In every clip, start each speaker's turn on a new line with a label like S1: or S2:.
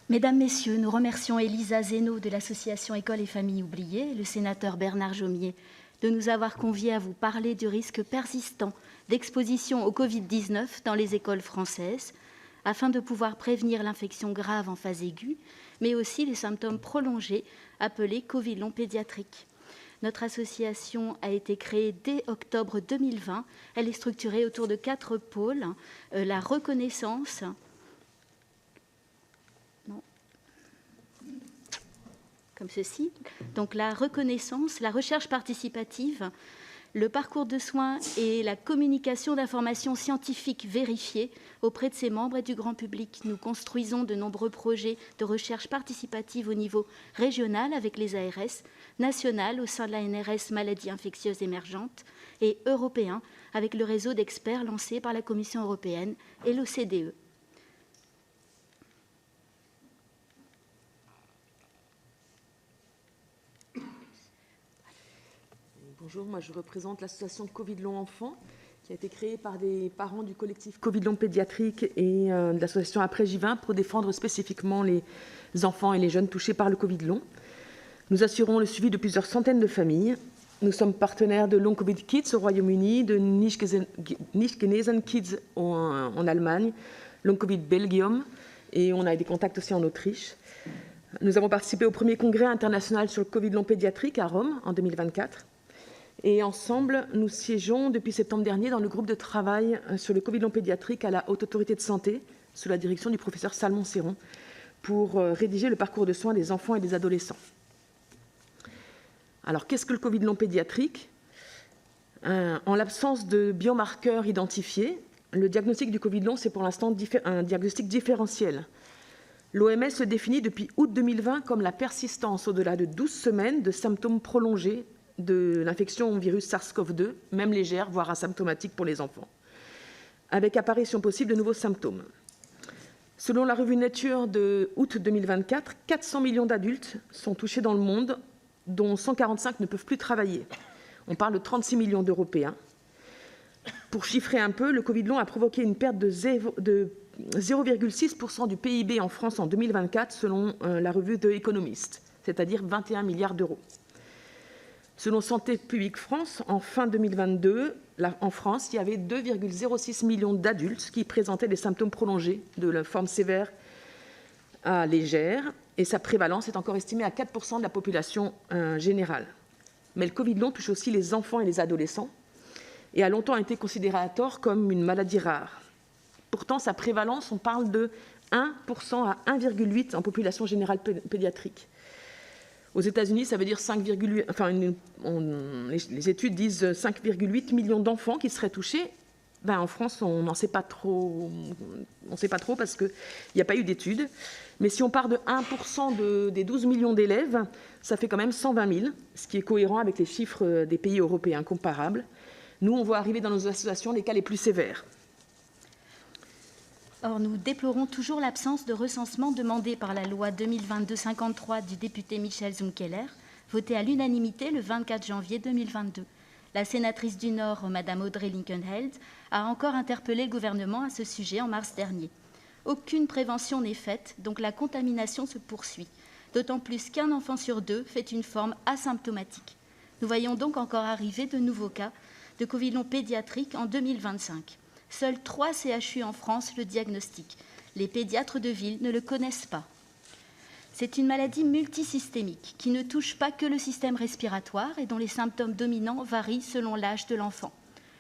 S1: Mesdames, Messieurs, nous remercions Elisa Zeno de l'association École et Familles oubliées et le sénateur Bernard Jomier de nous avoir conviés à vous parler du risque persistant d'exposition au Covid-19 dans les écoles françaises, afin de pouvoir prévenir l'infection grave en phase aiguë, mais aussi les symptômes prolongés appelés Covid long pédiatrique. Notre association a été créée dès octobre 2020. Elle est structurée autour de 4 pôles. La reconnaissance, comme ceci, donc la reconnaissance, la recherche participative, le parcours de soins et la communication d'informations scientifiques vérifiées auprès de ses membres et du grand public. Nous construisons de nombreux projets de recherche participative au niveau régional avec les ARS, national au sein de la NRS maladies infectieuses émergentes et européen avec le réseau d'experts lancé par la Commission européenne et l'OCDE.
S2: Bonjour, moi je représente l'association Covid long enfant qui a été créée par des parents du collectif Covid long pédiatrique et de l'association Après J20 pour défendre spécifiquement les enfants et les jeunes touchés par le Covid long. Nous assurons le suivi de plusieurs centaines de familles. Nous sommes partenaires de Long Covid Kids au Royaume-Uni, de Nicht Genesen Kids en Allemagne, Long Covid Belgium, et on a des contacts aussi en Autriche. Nous avons participé au premier congrès international sur le Covid long pédiatrique à Rome en 2024. Et ensemble, nous siégeons depuis septembre dernier dans le groupe de travail sur le Covid long pédiatrique à la Haute Autorité de Santé, sous la direction du professeur Salmon Serron, pour rédiger le parcours de soins des enfants et des adolescents. Alors, qu'est-ce que le Covid long pédiatrique ? En l'absence de biomarqueurs identifiés, le diagnostic du Covid long, c'est pour l'instant un diagnostic différentiel. L'OMS le définit depuis août 2020 comme la persistance au-delà de 12 semaines de symptômes prolongés de l'infection au virus SARS-CoV-2, même légère, voire asymptomatique pour les enfants, avec apparition possible de nouveaux symptômes. Selon la revue Nature de août 2024, 400 millions d'adultes sont touchés dans le monde, dont 145 ne peuvent plus travailler. On parle de 36 millions d'Européens. Pour chiffrer un peu, le Covid long a provoqué une perte de 0,6% du PIB en France en 2024, selon la revue The Economist, c'est-à-dire 21 milliards d'euros. Selon Santé publique France, en fin 2022, en France, il y avait 2,06 millions d'adultes qui présentaient des symptômes prolongés de la forme sévère à légère, et sa prévalence est encore estimée à 4% de la population générale. Mais le Covid long touche aussi les enfants et les adolescents, et a longtemps été considéré à tort comme une maladie rare. Pourtant, sa prévalence, on parle de 1% à 1,8% en population générale pédiatrique. Aux États-Unis, ça veut dire 5,8. Enfin, les études disent 5,8 millions d'enfants qui seraient touchés. En France, on n'en sait pas trop. On ne sait pas trop parce qu'il n'y a pas eu d'études. Mais si on part de 1% des 12 millions d'élèves, ça fait quand même 120 000, ce qui est cohérent avec les chiffres des pays européens comparables. Nous, on voit arriver dans nos associations les cas les plus sévères.
S1: Or, nous déplorons toujours l'absence de recensement demandé par la loi 2022-53 du député Michel Zumkeller, votée à l'unanimité le 24 janvier 2022. La sénatrice du Nord, Mme Audrey Linkenheld, a encore interpellé le gouvernement à ce sujet en mars dernier. Aucune prévention n'est faite, donc la contamination se poursuit, d'autant plus qu'un enfant sur 2 fait une forme asymptomatique. Nous voyons donc encore arriver de nouveaux cas de Covid long pédiatrique en 2025. Seuls 3 CHU en France le diagnostiquent. Les pédiatres de ville ne le connaissent pas. C'est une maladie multisystémique qui ne touche pas que le système respiratoire et dont les symptômes dominants varient selon l'âge de l'enfant.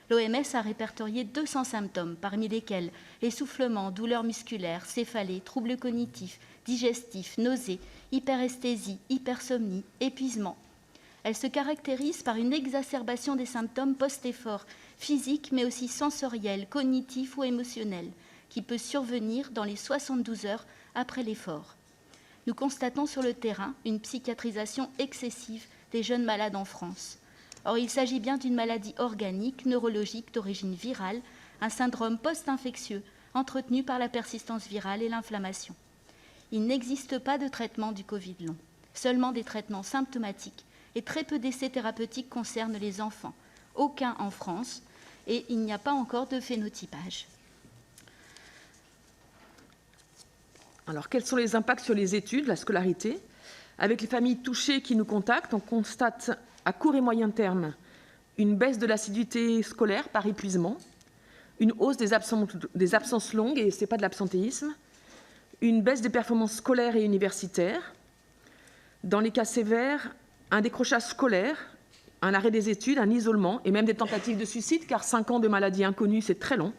S1: L'OMS a répertorié 200 symptômes, parmi lesquels essoufflement, douleurs musculaires, céphalées, troubles cognitifs, digestifs, nausées, hyperesthésie, hypersomnie, épuisement. Elle se caractérise par une exacerbation des symptômes post-effort, physiques mais aussi sensoriels, cognitifs ou émotionnels, qui peut survenir dans les 72 heures après l'effort. Nous constatons sur le terrain une psychiatrisation excessive des jeunes malades en France. Or, il s'agit bien d'une maladie organique, neurologique d'origine virale, un syndrome post-infectieux entretenu par la persistance virale et l'inflammation. Il n'existe pas de traitement du Covid long, seulement des traitements symptomatiques et très peu d'essais thérapeutiques concernent les enfants, aucun en France, et il n'y a pas encore de phénotypage.
S2: Alors, quels sont les impacts sur les études, la scolarité? Avec les familles touchées qui nous contactent, on constate à court et moyen terme une baisse de l'assiduité scolaire par épuisement, une hausse des absences longues, et ce n'est pas de l'absentéisme, une baisse des performances scolaires et universitaires. Dans les cas sévères, un décrochage scolaire, un arrêt des études, un isolement et même des tentatives de suicide, car 5 ans de maladie inconnue, c'est très long.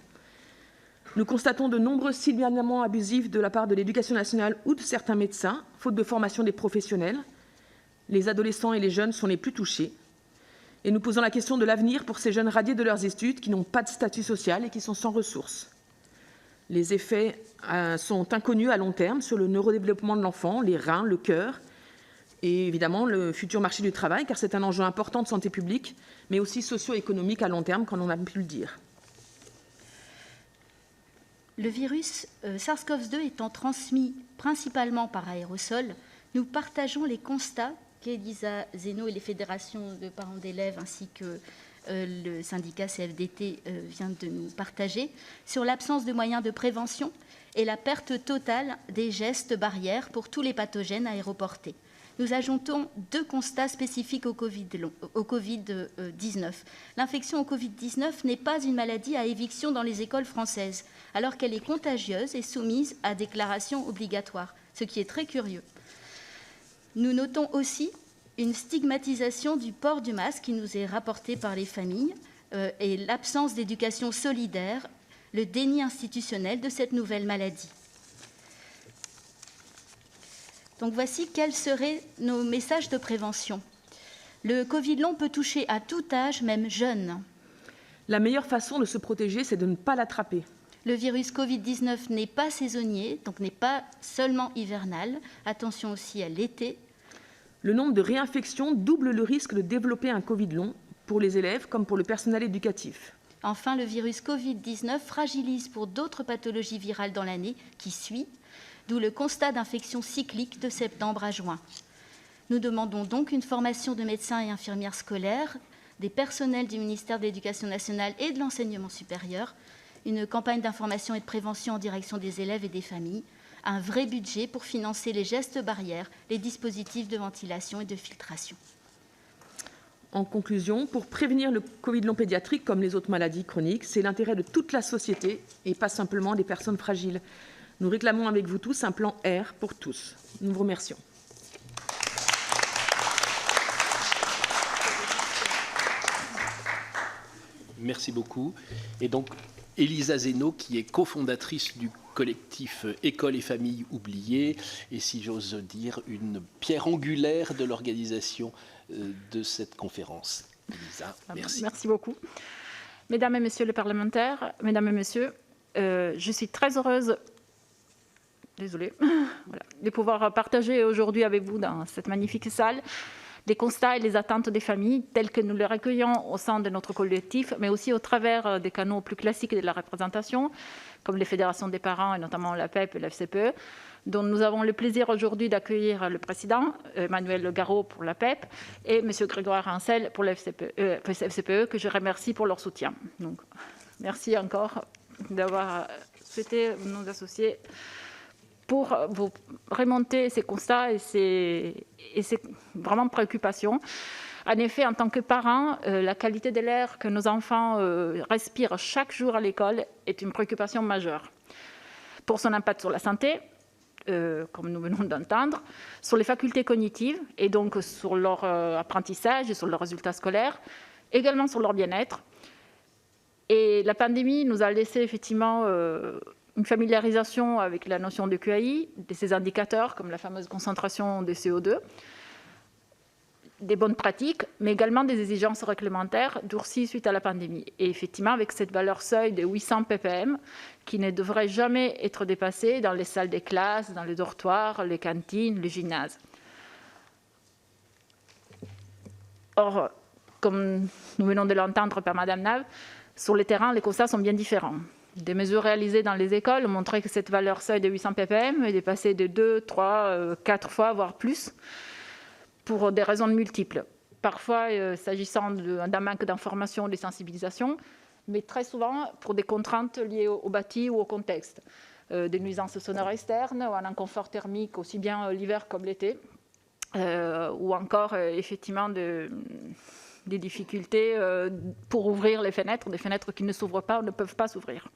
S2: Nous constatons de nombreux signalements abusifs de la part de l'Éducation nationale ou de certains médecins, faute de formation des professionnels. Les adolescents et les jeunes sont les plus touchés. Et nous posons la question de l'avenir pour ces jeunes radiés de leurs études qui n'ont pas de statut social et qui sont sans ressources. Les effets sont inconnus à long terme sur le neurodéveloppement de l'enfant, les reins, le cœur et évidemment le futur marché du travail, car c'est un enjeu important de santé publique, mais aussi socio-économique à long terme, comme on a pu le dire.
S1: Le virus SARS-CoV-2 étant transmis principalement par aérosol, nous partageons les constats qu'Elisa Zeno et les fédérations de parents d'élèves ainsi que le syndicat CFDT vient de nous partager sur l'absence de moyens de prévention et la perte totale des gestes barrières pour tous les pathogènes aéroportés. Nous ajoutons 2 constats spécifiques au Covid-19. L'infection au Covid-19 n'est pas une maladie à éviction dans les écoles françaises, alors qu'elle est contagieuse et soumise à déclaration obligatoire, ce qui est très curieux. Nous notons aussi une stigmatisation du port du masque qui nous est rapportée par les familles et l'absence d'éducation solidaire, le déni institutionnel de cette nouvelle maladie. Donc voici quels seraient nos messages de prévention. Le Covid long peut toucher à tout âge, même jeune.
S2: La meilleure façon de se protéger, c'est de ne pas l'attraper.
S1: Le virus Covid-19 n'est pas saisonnier, donc n'est pas seulement hivernal. Attention aussi à l'été.
S2: Le nombre de réinfections double le risque de développer un Covid long pour les élèves comme pour le personnel éducatif.
S1: Enfin, le virus Covid-19 fragilise pour d'autres pathologies virales dans l'année qui suit, d'où le constat d'infection cyclique de septembre à juin. Nous demandons donc une formation de médecins et infirmières scolaires, des personnels du ministère de l'Éducation nationale et de l'enseignement supérieur, une campagne d'information et de prévention en direction des élèves et des familles, un vrai budget pour financer les gestes barrières, les dispositifs de ventilation et de filtration.
S2: En conclusion, pour prévenir le Covid long pédiatrique comme les autres maladies chroniques, c'est l'intérêt de toute la société et pas simplement des personnes fragiles. Nous réclamons avec vous tous un plan R pour tous. Nous vous remercions.
S3: Merci beaucoup. Et donc, Elisa Zeno, qui est cofondatrice du collectif École et Familles oubliées, et si j'ose dire, une pierre angulaire de l'organisation de cette conférence. Elisa, merci.
S4: Merci beaucoup. Mesdames et messieurs les parlementaires, mesdames et messieurs, je suis très heureuse de pouvoir partager aujourd'hui avec vous dans cette magnifique salle les constats et les attentes des familles telles que nous les recueillons au sein de notre collectif, mais aussi au travers des canaux plus classiques de la représentation, comme les fédérations des parents et notamment la PEP et la FCPE, dont nous avons le plaisir aujourd'hui d'accueillir le président, Emmanuel Garot pour la PEP, et M. Grégoire Ancel pour la FCPE, que je remercie pour leur soutien. Donc, merci encore d'avoir souhaité nous associer pour vous remonter ces constats et ces vraiment préoccupations. En effet, en tant que parents, la qualité de l'air que nos enfants respirent chaque jour à l'école est une préoccupation majeure. Pour son impact sur la santé, comme nous venons d'entendre, sur les facultés cognitives et donc sur leur apprentissage et sur leurs résultats scolaires, également sur leur bien-être. Et la pandémie nous a laissé effectivement une familiarisation avec la notion de QAI, de ces indicateurs comme la fameuse concentration de CO2, des bonnes pratiques, mais également des exigences réglementaires durcies suite à la pandémie. Et effectivement, avec cette valeur seuil de 800 ppm, qui ne devrait jamais être dépassée dans les salles des classes, dans les dortoirs, les cantines, les gymnases. Or, comme nous venons de l'entendre par Madame Nave, sur le terrain, les constats sont bien différents. Des mesures réalisées dans les écoles ont montré que cette valeur seuil de 800 ppm est dépassée de 2, 3, 4 fois, voire plus, pour des raisons multiples. Parfois, s'agissant d'un manque d'information ou de sensibilisation, mais très souvent pour des contraintes liées au bâti ou au contexte. des nuisances sonores externes, ou un inconfort thermique aussi bien l'hiver comme l'été, ou encore effectivement des difficultés pour ouvrir les fenêtres, des fenêtres qui ne s'ouvrent pas ou ne peuvent pas s'ouvrir.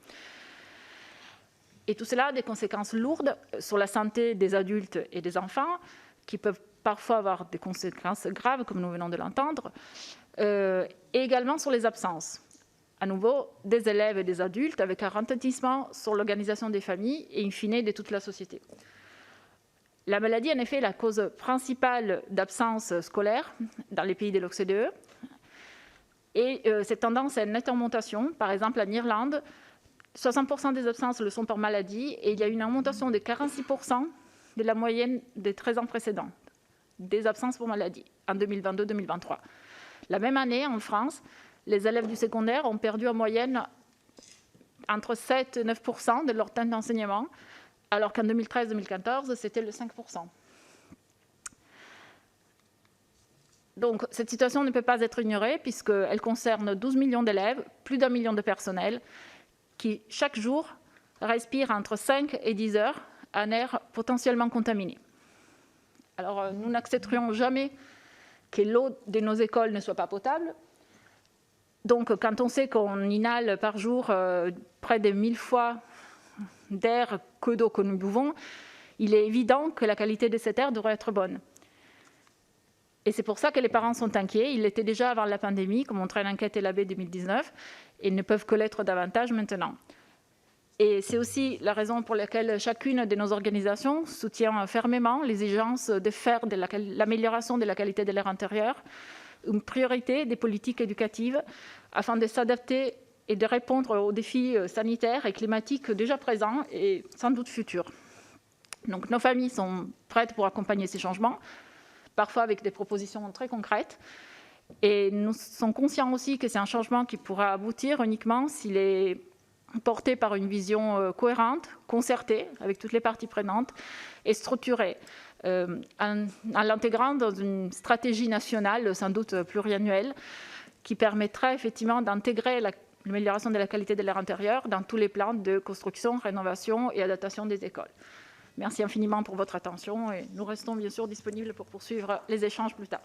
S4: Et tout cela a des conséquences lourdes sur la santé des adultes et des enfants, qui peuvent parfois avoir des conséquences graves, comme nous venons de l'entendre, et également sur les absences. À nouveau, des élèves et des adultes, avec un retentissement sur l'organisation des familles et in fine de toute la société. La maladie, en effet, est la cause principale d'absence scolaire dans les pays de l'OCDE. Et cette tendance est nette en montation. Par exemple, en Irlande, 60% des absences le sont par maladie et il y a une augmentation de 46% de la moyenne des 13 ans précédents des absences pour maladie en 2022-2023. La même année, en France, les élèves du secondaire ont perdu en moyenne entre 7 et 9% de leur temps d'enseignement, alors qu'en 2013-2014, c'était le 5%. Donc, cette situation ne peut pas être ignorée puisqu'elle concerne 12 millions d'élèves, plus d'1 million de personnels, qui, chaque jour, respirent entre 5 et 10 heures un air potentiellement contaminé. Alors, nous n'accepterions jamais que l'eau de nos écoles ne soit pas potable. Donc, quand on sait qu'on inhale par jour près de 1000 fois d'air que d'eau que nous buvons, il est évident que la qualité de cet air devrait être bonne. Et c'est pour ça que les parents sont inquiets. Ils l'étaient déjà avant la pandémie, comme montrait l'enquête ELAB 2019, et ils ne peuvent que l'être davantage maintenant. Et c'est aussi la raison pour laquelle chacune de nos organisations soutient fermement l'exigence de faire de l'amélioration de la qualité de l'air intérieur une priorité des politiques éducatives afin de s'adapter et de répondre aux défis sanitaires et climatiques déjà présents et sans doute futurs. Donc nos familles sont prêtes pour accompagner ces changements, parfois avec des propositions très concrètes. Et nous sommes conscients aussi que c'est un changement qui pourra aboutir uniquement s'il est porté par une vision cohérente, concertée avec toutes les parties prenantes et structurée, en l'intégrant dans une stratégie nationale, sans doute pluriannuelle, qui permettra effectivement d'intégrer l'amélioration de la qualité de l'air intérieur dans tous les plans de construction, rénovation et adaptation des écoles. Merci infiniment pour votre attention et nous restons bien sûr disponibles pour poursuivre les échanges plus tard.